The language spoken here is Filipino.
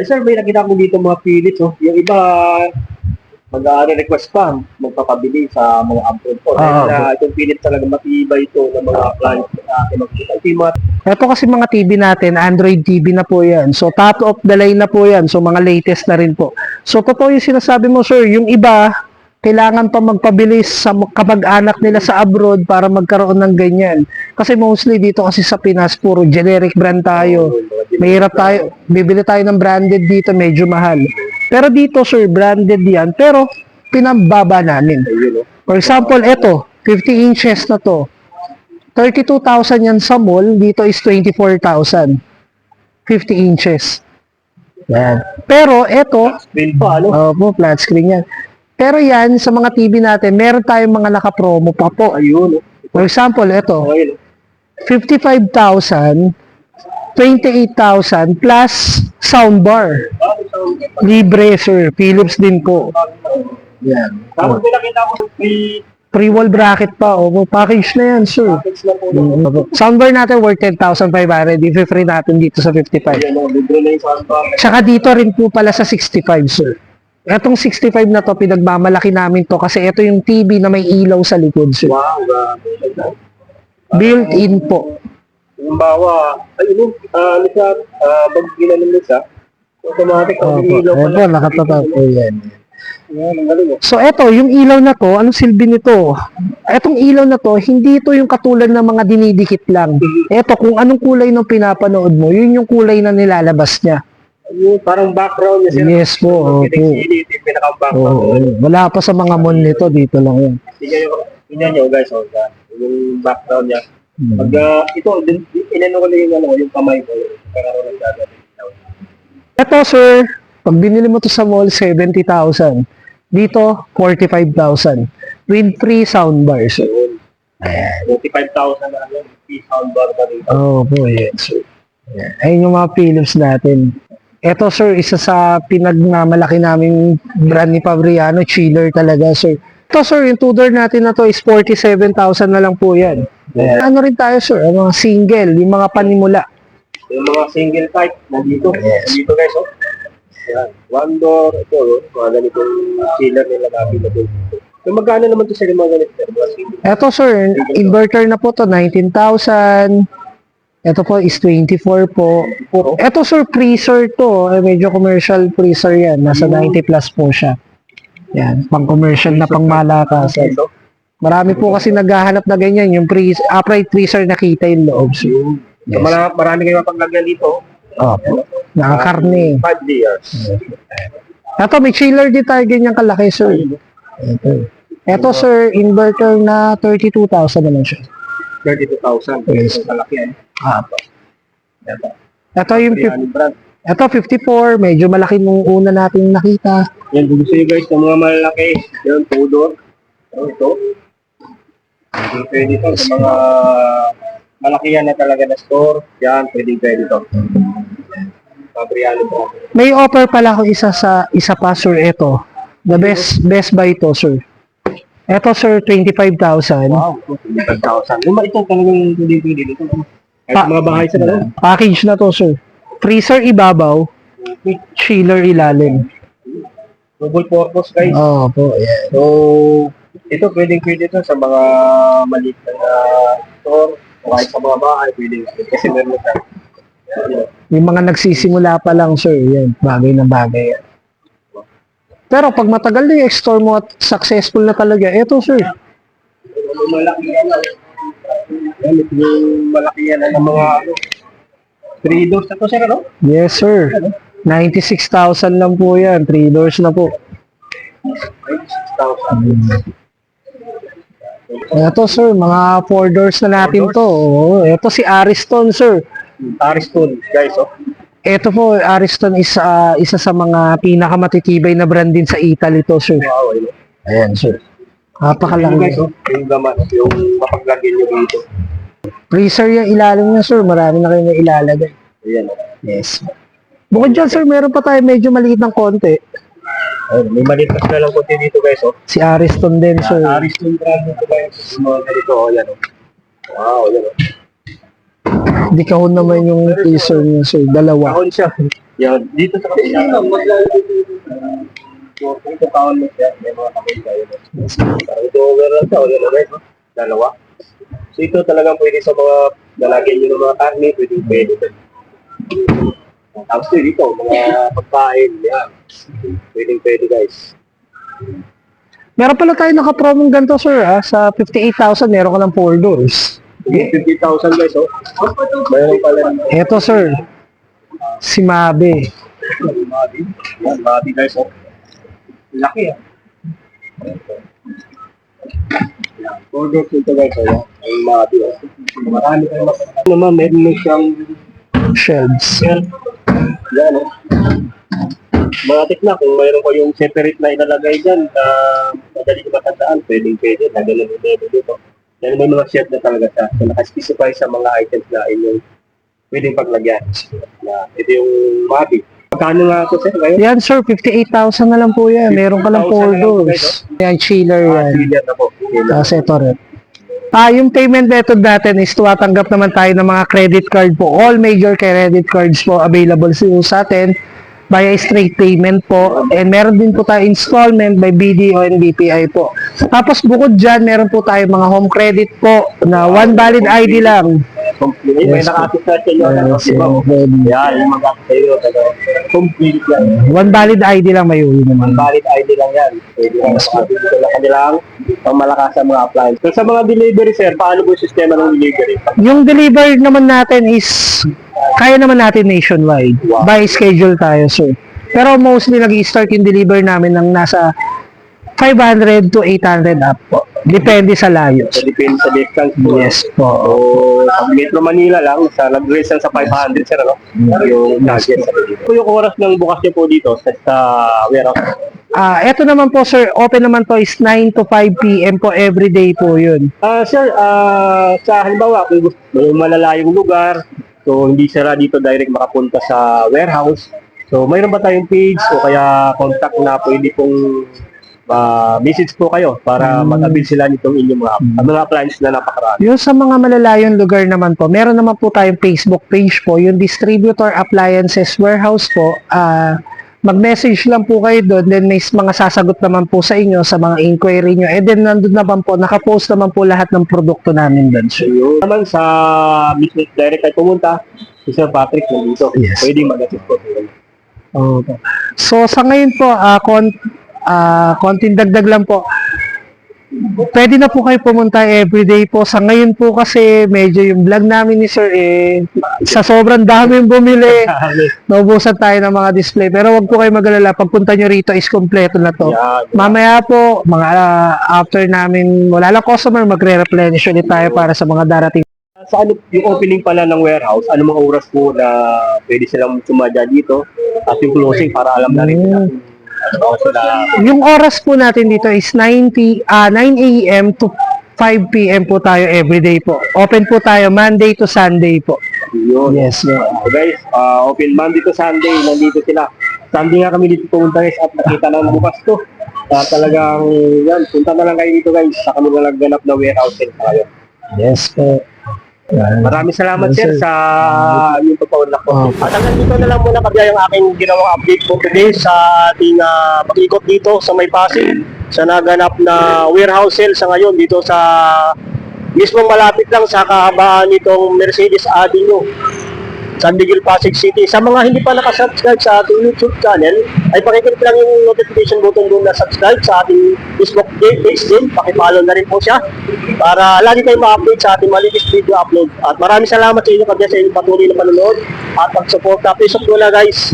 Ay, sir, may nakita ko dito mga Philips, oh. Yung iba, mag-request pa, magpapabili sa mga abroad po. Dahil itong Philips talaga matibay ito ng mga clients na akin magkita. Ito yung mga Ito kasi mga TV natin, Android TV na po yan. So, top of the line na po yan. So, mga latest na rin po. So, totoo yung sinasabi mo, sir. Yung iba, kailangan pa magpabilis sa kamag-anak nila sa abroad para magkaroon ng ganyan. Kasi mostly dito kasi sa Pinas, puro generic brand tayo. Mahirap tayo, bibili tayo ng branded dito, medyo mahal. Pero dito, sir, branded yan. Pero, pinababa namin. For example, ito, 50 inches na to. 32,000 yan sa mall, dito is 24,000. 50 inches. Yan. Pero ito, screen pa, ano? opo, flat screen yan. Pero yan, sa mga TV natin, meron tayong mga naka-promo pa po. Ayun, oh. For example, ito, Ayun, 55,000, 28,000 plus soundbar. Libre, sir. Philips din po. Yan. Tapos may nakita ko free Pre-wall bracket pa. Opo, package na yan, sir. package na po. Soundbar natin worth 10,500. I-free natin dito sa 55. Ayan, oh, libre na yung soundbar. Tsaka dito rin po pala sa 65, sir. Etong 65 na to, pinagmamalaki namin to kasi ito yung TV na may ilaw sa likod, sir. Wow, grabe. Built-in po. Halimbawa, ayun, ano siya, pag ginanon mo siya, automatic ang Opo, ilaw opo, nakatatak po yan. Yan, ang galing, oh. So eto, yung ilaw na to, anong silbi nito? Etong ilaw na to, hindi ito yung katulad ng mga dinidikit lang. Eto, kung anong kulay ng pinapanood mo, yun yung kulay na nilalabas niya. Ayun, parang background niya siya. Yes po, opo. Yung pinaka-background. Oo, wala pa sa mga mall nito, dito lang yan. Tingnan nyo, guys, oh, yan. Yung background niya. Pag ito, inano ko na yung kamay ko. Kakaroon ng gagawin. Eto sir, pag binili mo to sa mall, 70,000. Dito, 45,000. With free soundbar, sir. 45,000 na lang. Free soundbar pa dito. Oo po, yan, sir. Yan. Ayun yung mga Philips natin. Eto, sir, isa sa pinagmamalaki naming brand ni Fabriano, chiller talaga, sir. Ito, sir, yung two-door natin na to is 47,000 na lang po yan. Ano rin tayo, sir? Ang mga single, yung mga panimula. Yung mga single type, nandito. Nandito, guys, oh. Yan. One door, ito, oh. Mga ganitong chiller nila natin na dito. So, magkano naman to sa mga ganito, sir? Mga single. Eto, sir, inverter na po to, 19,000. Ito po is 24 po. Ito, sir, freezer to. Medyo commercial freezer yan. Nasa 90 plus po siya. Yan, pang commercial na pang malakasan. Marami po kasi naghahanap na ganyan, yung upright freezer nakita yung loob. So, So, marami kayong mapaglagyan dito. opo, nakakarne. 5 layers. Ito, may chiller din tayo ganyan kalaki, sir. Ito, sir, inverter na 32,000 naman siya. 32,000. Yes. Malaki, eh. Opo. Ito yung Fabriano brand. ito 54, medyo malaki nung una natin nakita. Yan, kung gusto nyo guys ng mga malaki, yan, two-door. Ito. Pwede ito sa mga malaki yan na talaga na store. Yan, pwede ito. Fabriano brand. May offer pala ako isa pa, sir, ito. The best buy to, sir. Ito, sir, 25,000. Wow, 25,000. Yung ito talagang pwede dito. Kahit mga bahay sa talaga. Package na to, sir. Freezer ibabaw, chiller ilalim. Double purpose guys. Oo po, yeah. So, ito pwede ito sa mga maliit na store o kahit sa mga bahay pwede kasi meron na Yung mga nagsisimula pa lang, sir, yan, bagay na bagay. Pero pag matagal na yung store mo at successful na talaga, eto, sir. malaki yan. Yung malaki yan ng mga 3 doors na to sir, ano? Yes, sir. 96,000 lang po yan. 3 doors na po. 96,000. Eto, sir, mga 4 doors na natin to. Oo, eto si Ariston, sir. Ariston, guys, oh. Ito po, Ariston is isa sa mga pinakamatitibay na brand din sa Italy to, sir. Wow, ayun. Ayan, sir. Yung Napakalaki. guys, oh. Yung gaman, yung mapaglagyan nyo dito. Freezer yung ilalim niya, sir. Marami na kayo na ilalagay. Ayan, oh. Yes. Bukod dyan, sir, meron pa tayo medyo maliit ng konti. Ayun, may maliit na lang konti dito, guys, oh. Si Ariston din, sir. Ariston brand dito, guys. Mga ganito, oh, yan, oh. Wow, yan, oh. Di kahon naman yung freezer niya, sir. Dalawa. Kahon siya. Yan, dito sa kapila. Ito taon mo siya, may mga kapil kayo. Parang ito overall ka, wala na no? Dalawa. So ito talagang pwede sa mga lalagyan nyo ng mga karne, pwede. Tapos dito, mga pagkain, yan. Pwede guys. Meron pala tayo naka-promong ganito, sir, sa 58,000, meron ka ng 4 doors. 50,000 guys, oh. Mayroon pala rin. Eto, sir, si Mabe. Mati guys, oh. Laki, ah. Order ito guys, oh. Ay, mati, oh. Marami kayo makakita. Naman, meron siyang Shelves. yan, oh. Mga tikna, kung mayroon ko yung separate na ilalagay dyan, madali ko matandaan, pwede, na ganun yung level dito. Yan may mga shelf na talaga siya. So, nakaspecify sa mga items na inyong pwedeng paglagyan. Na, ito yung mati. Magkano nga ito, sir, ngayon? Yan, sir, 58,000 na lang po yan. Meron ka lang 4 doors. Yan, chiller yan. Chiller na po. Tapos ito rin. Yung payment method natin is tumatanggap naman tayo ng mga credit card po. All major credit cards po available sa atin via straight payment po. And meron din po tayo installment by BDO and BPI po. Tapos bukod dyan, meron po tayo mga home credit po na one valid ID lang. Complete. May nakatis na siya yun. Yan, yung mag-atis sa iyo. Complete yan. One valid ID lang may uwi naman. Valid ID lang yan. Pwede lang nakatis ito na kanilang pang malakas sa mga appliance. So sa mga delivery, sir, paano po yung sistema ng delivery? Yung delivery naman natin is kaya naman natin nationwide. Wow. By schedule tayo, sir. Pero mostly nag-i-start yung delivery namin ng nasa 500 to 800 up po. Depende sa layo. So, depende sa distance po. Yes po. So, pag Metro Manila lang, nag-raise lang sa 500, sir, ano? Yung target sa dito. Yung oras ng bukas niyo po dito sa warehouse? Ito naman po, sir, open naman to is 9 to 5 p.m. po everyday po yun. Sir, sa halimbawa, kung gusto may malalayong lugar, so hindi sila dito direct makapunta sa warehouse. So, mayroon ba tayong page o kaya contact na pwede pong message po kayo para mag-avail sila nitong inyong mga appliances na napakarami. Yung sa mga malalayong lugar naman po, meron naman po tayong Facebook page po, yung Distributor Appliances Warehouse po. Mag-message lang po kayo doon, then may mga sasagot naman po sa inyo sa mga inquiry nyo. And then nandun naman po, nakapost naman po lahat ng produkto namin doon. So, yun naman sa business direct ay pumunta, si Sir Patrick nandito. Yes. Pwede mag-assist po. Okay. So sa ngayon po, konting dagdag lang po. Pwede na po kayo pumunta everyday po. Sa ngayon po kasi medyo yung vlog namin ni Sir sa sobrang dami yung bumili. Naubusan tayo ng mga display. Pero wag po kayo mag-alala. Pagpunta nyo rito is kompleto na to. Yeah. Mamaya po, mga after namin, wala lang customer, magre-replenish ulit tayo para sa mga darating. Sa ano, yung opening pala ng warehouse, ano mga oras po na pwede silang sumadya dito at yung closing para alam na rin nila ano sila. Yung oras po natin dito is 9 a.m. to 5 p.m. po tayo everyday po. Open po tayo Monday to Sunday po. Yun. Yes, So guys, open Monday to Sunday, nandito sila. Sunday nga kami dito pumunta guys at nakita na bukas to. Talagang yan, punta na lang kayo dito guys sa kami na nagganap na warehouse sale tayo. Yes po. Maraming salamat Yes, sir sir. sa yung pagpaunlak ko. At hanggang dito na lang muna kabya yung aking ginawang update for today sa ating pag-ikot dito sa May Pasig sa naganap na warehouse sale sa ngayon dito sa mismong malapit lang sa kahabaan nitong Mercedes Avenue, San Miguel, Pasig City. Sa mga hindi pa nakasubscribe sa ating YouTube channel, ay pakiclick lang yung notification button doon na subscribe sa ating Facebook page din. Pakipollow na rin po siya para lagi kayo ma-update sa ating malinis video upload. At maraming salamat sa inyo kabya sa inyong patuloy na panonood at pag-support. Please support na guys.